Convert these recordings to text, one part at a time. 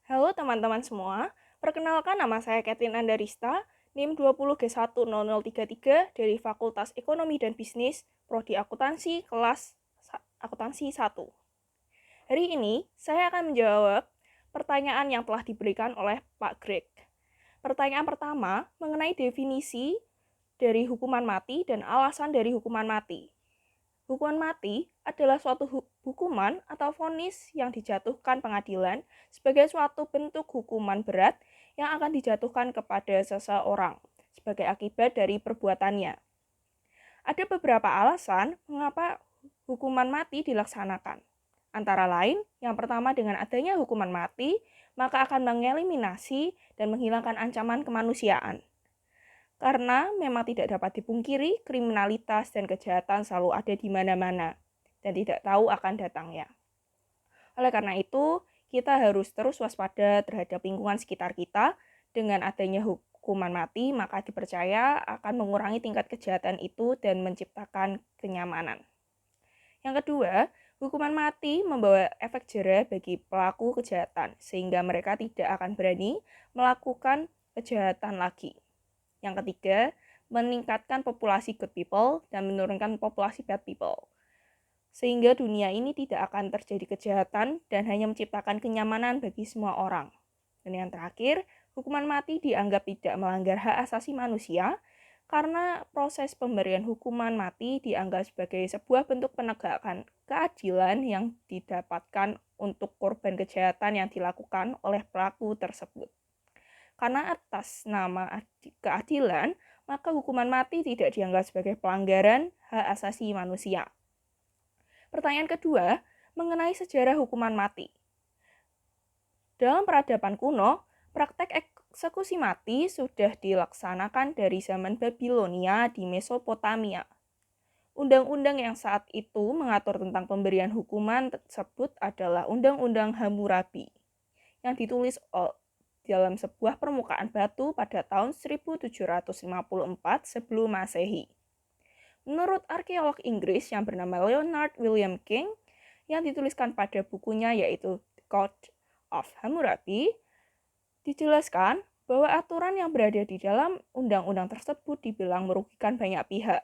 Halo teman-teman semua, perkenalkan nama saya Kathleen Andarista, NIM 20G10033 dari Fakultas Ekonomi dan Bisnis, Prodi Akuntansi, kelas Akuntansi 1. Hari ini, saya akan menjawab pertanyaan yang telah diberikan oleh Pak Greg. Pertanyaan pertama mengenai definisi dari hukuman mati dan alasan dari hukuman mati. Hukuman mati adalah suatu hukuman atau vonis yang dijatuhkan pengadilan sebagai suatu bentuk hukuman berat yang akan dijatuhkan kepada seseorang sebagai akibat dari perbuatannya. Ada beberapa alasan mengapa hukuman mati dilaksanakan. Antara lain, yang pertama dengan adanya hukuman mati, maka akan mengeliminasi dan menghilangkan ancaman kemanusiaan. Karena memang tidak dapat dipungkiri, kriminalitas dan kejahatan selalu ada di mana-mana dan tidak tahu akan datangnya. Oleh karena itu, kita harus terus waspada terhadap lingkungan sekitar kita. Dengan adanya hukuman mati, maka dipercaya akan mengurangi tingkat kejahatan itu dan menciptakan kenyamanan. Yang kedua, hukuman mati membawa efek jera bagi pelaku kejahatan, sehingga mereka tidak akan berani melakukan kejahatan lagi. Yang ketiga, meningkatkan populasi good people dan menurunkan populasi bad people. Sehingga dunia ini tidak akan terjadi kejahatan dan hanya menciptakan kenyamanan bagi semua orang. Dan yang terakhir, hukuman mati dianggap tidak melanggar hak asasi manusia karena proses pemberian hukuman mati dianggap sebagai sebuah bentuk penegakan keadilan yang didapatkan untuk korban kejahatan yang dilakukan oleh pelaku tersebut. Karena atas nama keadilan, maka hukuman mati tidak dianggap sebagai pelanggaran hak asasi manusia. Pertanyaan kedua, mengenai sejarah hukuman mati. Dalam peradaban kuno, praktek eksekusi mati sudah dilaksanakan dari zaman Babilonia di Mesopotamia. Undang-undang yang saat itu mengatur tentang pemberian hukuman tersebut adalah Undang-Undang Hammurabi, yang ditulis dalam sebuah permukaan batu pada tahun 1754 sebelum Masehi. Menurut arkeolog Inggris yang bernama Leonard William King, yang dituliskan pada bukunya yaitu The Code of Hammurabi, dijelaskan bahwa aturan yang berada di dalam undang-undang tersebut dibilang merugikan banyak pihak.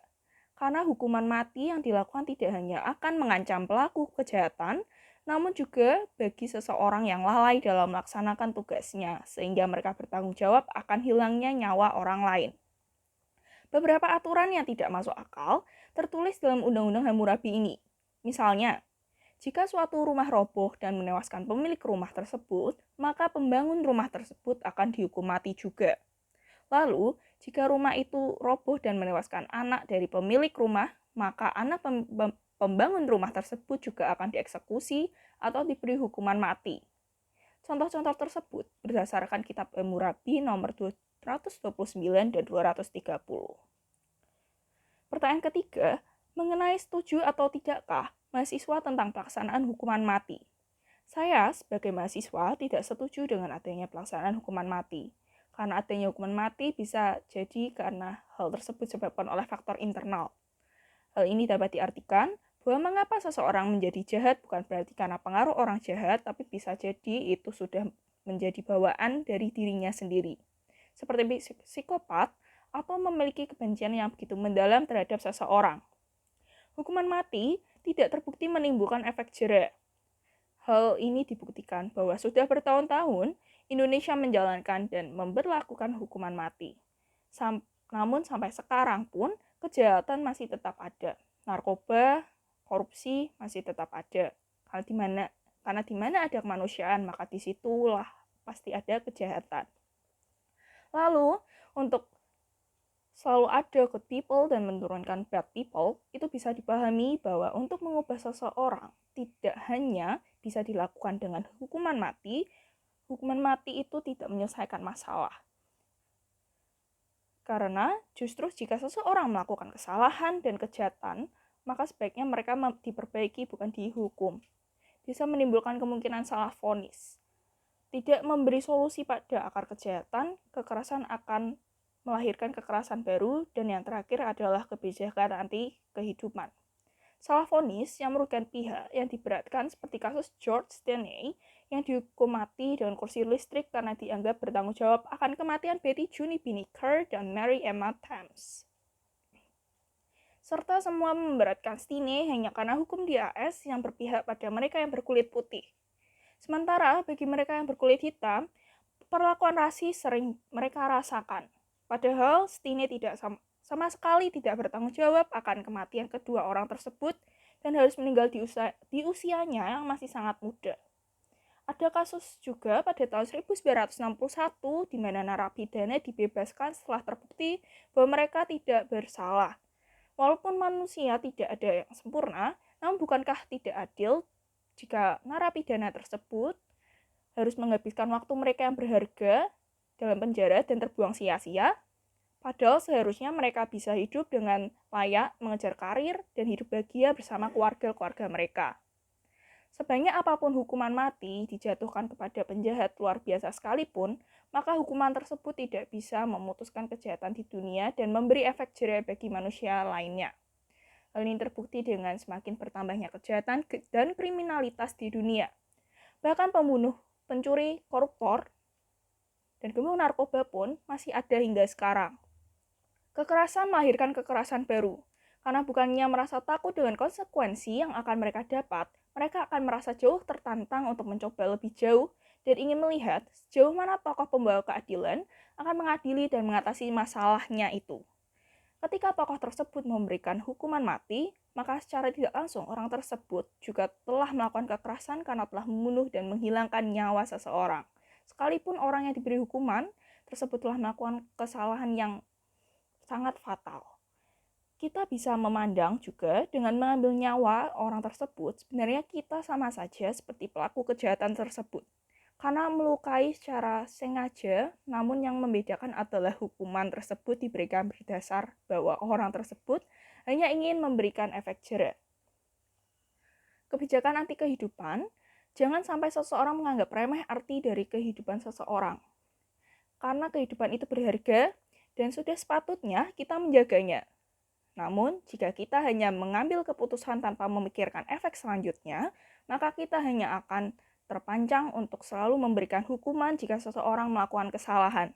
Karena hukuman mati yang dilakukan tidak hanya akan mengancam pelaku kejahatan, namun juga bagi seseorang yang lalai dalam melaksanakan tugasnya, sehingga mereka bertanggung jawab akan hilangnya nyawa orang lain. Beberapa aturan yang tidak masuk akal tertulis dalam Undang-Undang Hammurabi ini. Misalnya, jika suatu rumah roboh dan menewaskan pemilik rumah tersebut, maka pembangun rumah tersebut akan dihukum mati juga. Lalu, jika rumah itu roboh dan menewaskan anak dari pemilik rumah, maka anak pembangun rumah tersebut juga akan dieksekusi atau diberi hukuman mati. Contoh-contoh tersebut berdasarkan kitab Hammurabi nomor 229 dan 230. Pertanyaan ketiga, mengenai setuju atau tidakkah mahasiswa tentang pelaksanaan hukuman mati. Saya sebagai mahasiswa tidak setuju dengan adanya pelaksanaan hukuman mati. Karena adanya hukuman mati bisa jadi karena hal tersebut disebabkan oleh faktor internal. Hal ini dapat diartikan bahwa mengapa seseorang menjadi jahat bukan berarti karena pengaruh orang jahat, tapi bisa jadi itu sudah menjadi bawaan dari dirinya sendiri. Seperti psikopat atau memiliki kebencian yang begitu mendalam terhadap seseorang. Hukuman mati tidak terbukti menimbulkan efek jera. Hal ini dibuktikan bahwa sudah bertahun-tahun Indonesia menjalankan dan memberlakukan hukuman mati. Namun sampai sekarang pun kejahatan masih tetap ada. Narkoba, korupsi masih tetap ada. Karena di mana ada kemanusiaan, maka disitulah pasti ada kejahatan. Lalu, untuk selalu ada good people dan menurunkan bad people, itu bisa dipahami bahwa untuk mengubah seseorang tidak hanya bisa dilakukan dengan hukuman mati itu tidak menyelesaikan masalah. Karena justru jika seseorang melakukan kesalahan dan kejahatan, maka sebaiknya mereka diperbaiki bukan dihukum. Bisa menimbulkan kemungkinan salah vonis. Tidak memberi solusi pada akar kejahatan, kekerasan akan melahirkan kekerasan baru, dan yang terakhir adalah kebijakan anti kehidupan. Salah vonis yang merugikan pihak yang diberatkan seperti kasus George Stanley yang dihukum mati dengan kursi listrik karena dianggap bertanggung jawab akan kematian Betty Juni Binnicker dan Mary Emma Thames. Serta semua memberatkan Stine hanya karena hukum di AS yang berpihak pada mereka yang berkulit putih. Sementara bagi mereka yang berkulit hitam, perlakuan rasis sering mereka rasakan. Padahal Stine tidak sama sekali tidak bertanggung jawab akan kematian kedua orang tersebut dan harus meninggal di usianya yang masih sangat muda. Ada kasus juga pada tahun 1961 di mana narapidana dibebaskan setelah terbukti bahwa mereka tidak bersalah. Walaupun manusia tidak ada yang sempurna, namun bukankah tidak adil jika narapidana tersebut harus menghabiskan waktu mereka yang berharga dalam penjara dan terbuang sia-sia? Padahal seharusnya mereka bisa hidup dengan layak, mengejar karir, dan hidup bahagia bersama keluarga-keluarga mereka. Sebanyak apapun hukuman mati dijatuhkan kepada penjahat luar biasa sekalipun, maka hukuman tersebut tidak bisa memutuskan kejahatan di dunia dan memberi efek jera bagi manusia lainnya. Hal ini terbukti dengan semakin bertambahnya kejahatan dan kriminalitas di dunia. Bahkan pembunuh, pencuri, koruptor, dan gembong narkoba pun masih ada hingga sekarang. Kekerasan melahirkan kekerasan baru. Karena bukannya merasa takut dengan konsekuensi yang akan mereka dapat, mereka akan merasa jauh tertantang untuk mencoba lebih jauh dan ingin melihat sejauh mana tokoh pembawa keadilan akan mengadili dan mengatasi masalahnya itu. Ketika tokoh tersebut memberikan hukuman mati, maka secara tidak langsung orang tersebut juga telah melakukan kekerasan karena telah membunuh dan menghilangkan nyawa seseorang. Sekalipun orang yang diberi hukuman tersebut telah melakukan kesalahan yang sangat fatal. Kita bisa memandang juga dengan mengambil nyawa orang tersebut, sebenarnya kita sama saja seperti pelaku kejahatan tersebut. Karena melukai secara sengaja, namun yang membedakan adalah hukuman tersebut diberikan berdasar bahwa orang tersebut hanya ingin memberikan efek jera. Kebijakan anti kehidupan, jangan sampai seseorang menganggap remeh arti dari kehidupan seseorang. Karena kehidupan itu berharga dan sudah sepatutnya kita menjaganya. Namun, jika kita hanya mengambil keputusan tanpa memikirkan efek selanjutnya, maka kita hanya akan terpancang untuk selalu memberikan hukuman jika seseorang melakukan kesalahan.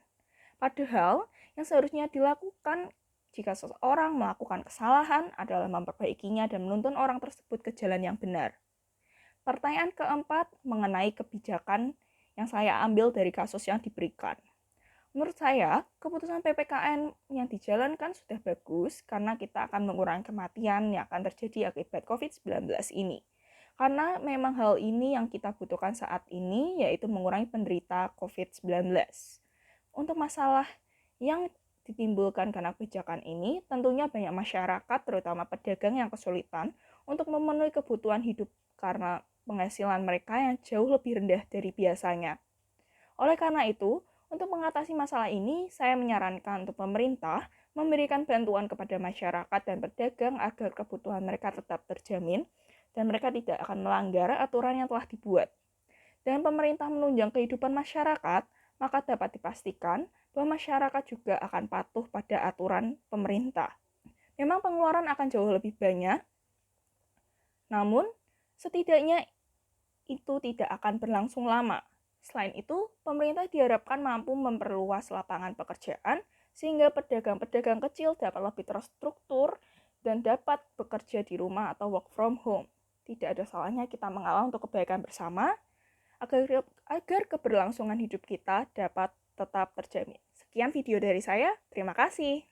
Padahal, yang seharusnya dilakukan jika seseorang melakukan kesalahan adalah memperbaikinya dan menuntun orang tersebut ke jalan yang benar. Pertanyaan keempat mengenai kebijakan yang saya ambil dari kasus yang diberikan. Menurut saya, keputusan PPKM yang dijalankan sudah bagus karena kita akan mengurangi kematian yang akan terjadi akibat COVID-19 ini. Karena memang hal ini yang kita butuhkan saat ini, yaitu mengurangi penderita COVID-19. Untuk masalah yang ditimbulkan karena kebijakan ini, tentunya banyak masyarakat, terutama pedagang yang kesulitan untuk memenuhi kebutuhan hidup karena penghasilan mereka yang jauh lebih rendah dari biasanya. Oleh karena itu, untuk mengatasi masalah ini, saya menyarankan untuk pemerintah memberikan bantuan kepada masyarakat dan pedagang agar kebutuhan mereka tetap terjamin dan mereka tidak akan melanggar aturan yang telah dibuat. Dan pemerintah menunjang kehidupan masyarakat, maka dapat dipastikan bahwa masyarakat juga akan patuh pada aturan pemerintah. Memang pengeluaran akan jauh lebih banyak, namun setidaknya itu tidak akan berlangsung lama. Selain itu, pemerintah diharapkan mampu memperluas lapangan pekerjaan sehingga pedagang-pedagang kecil dapat lebih terstruktur dan dapat bekerja di rumah atau work from home. Tidak ada salahnya kita mengalah untuk kebaikan bersama agar keberlangsungan hidup kita dapat tetap terjamin. Sekian video dari saya, terima kasih.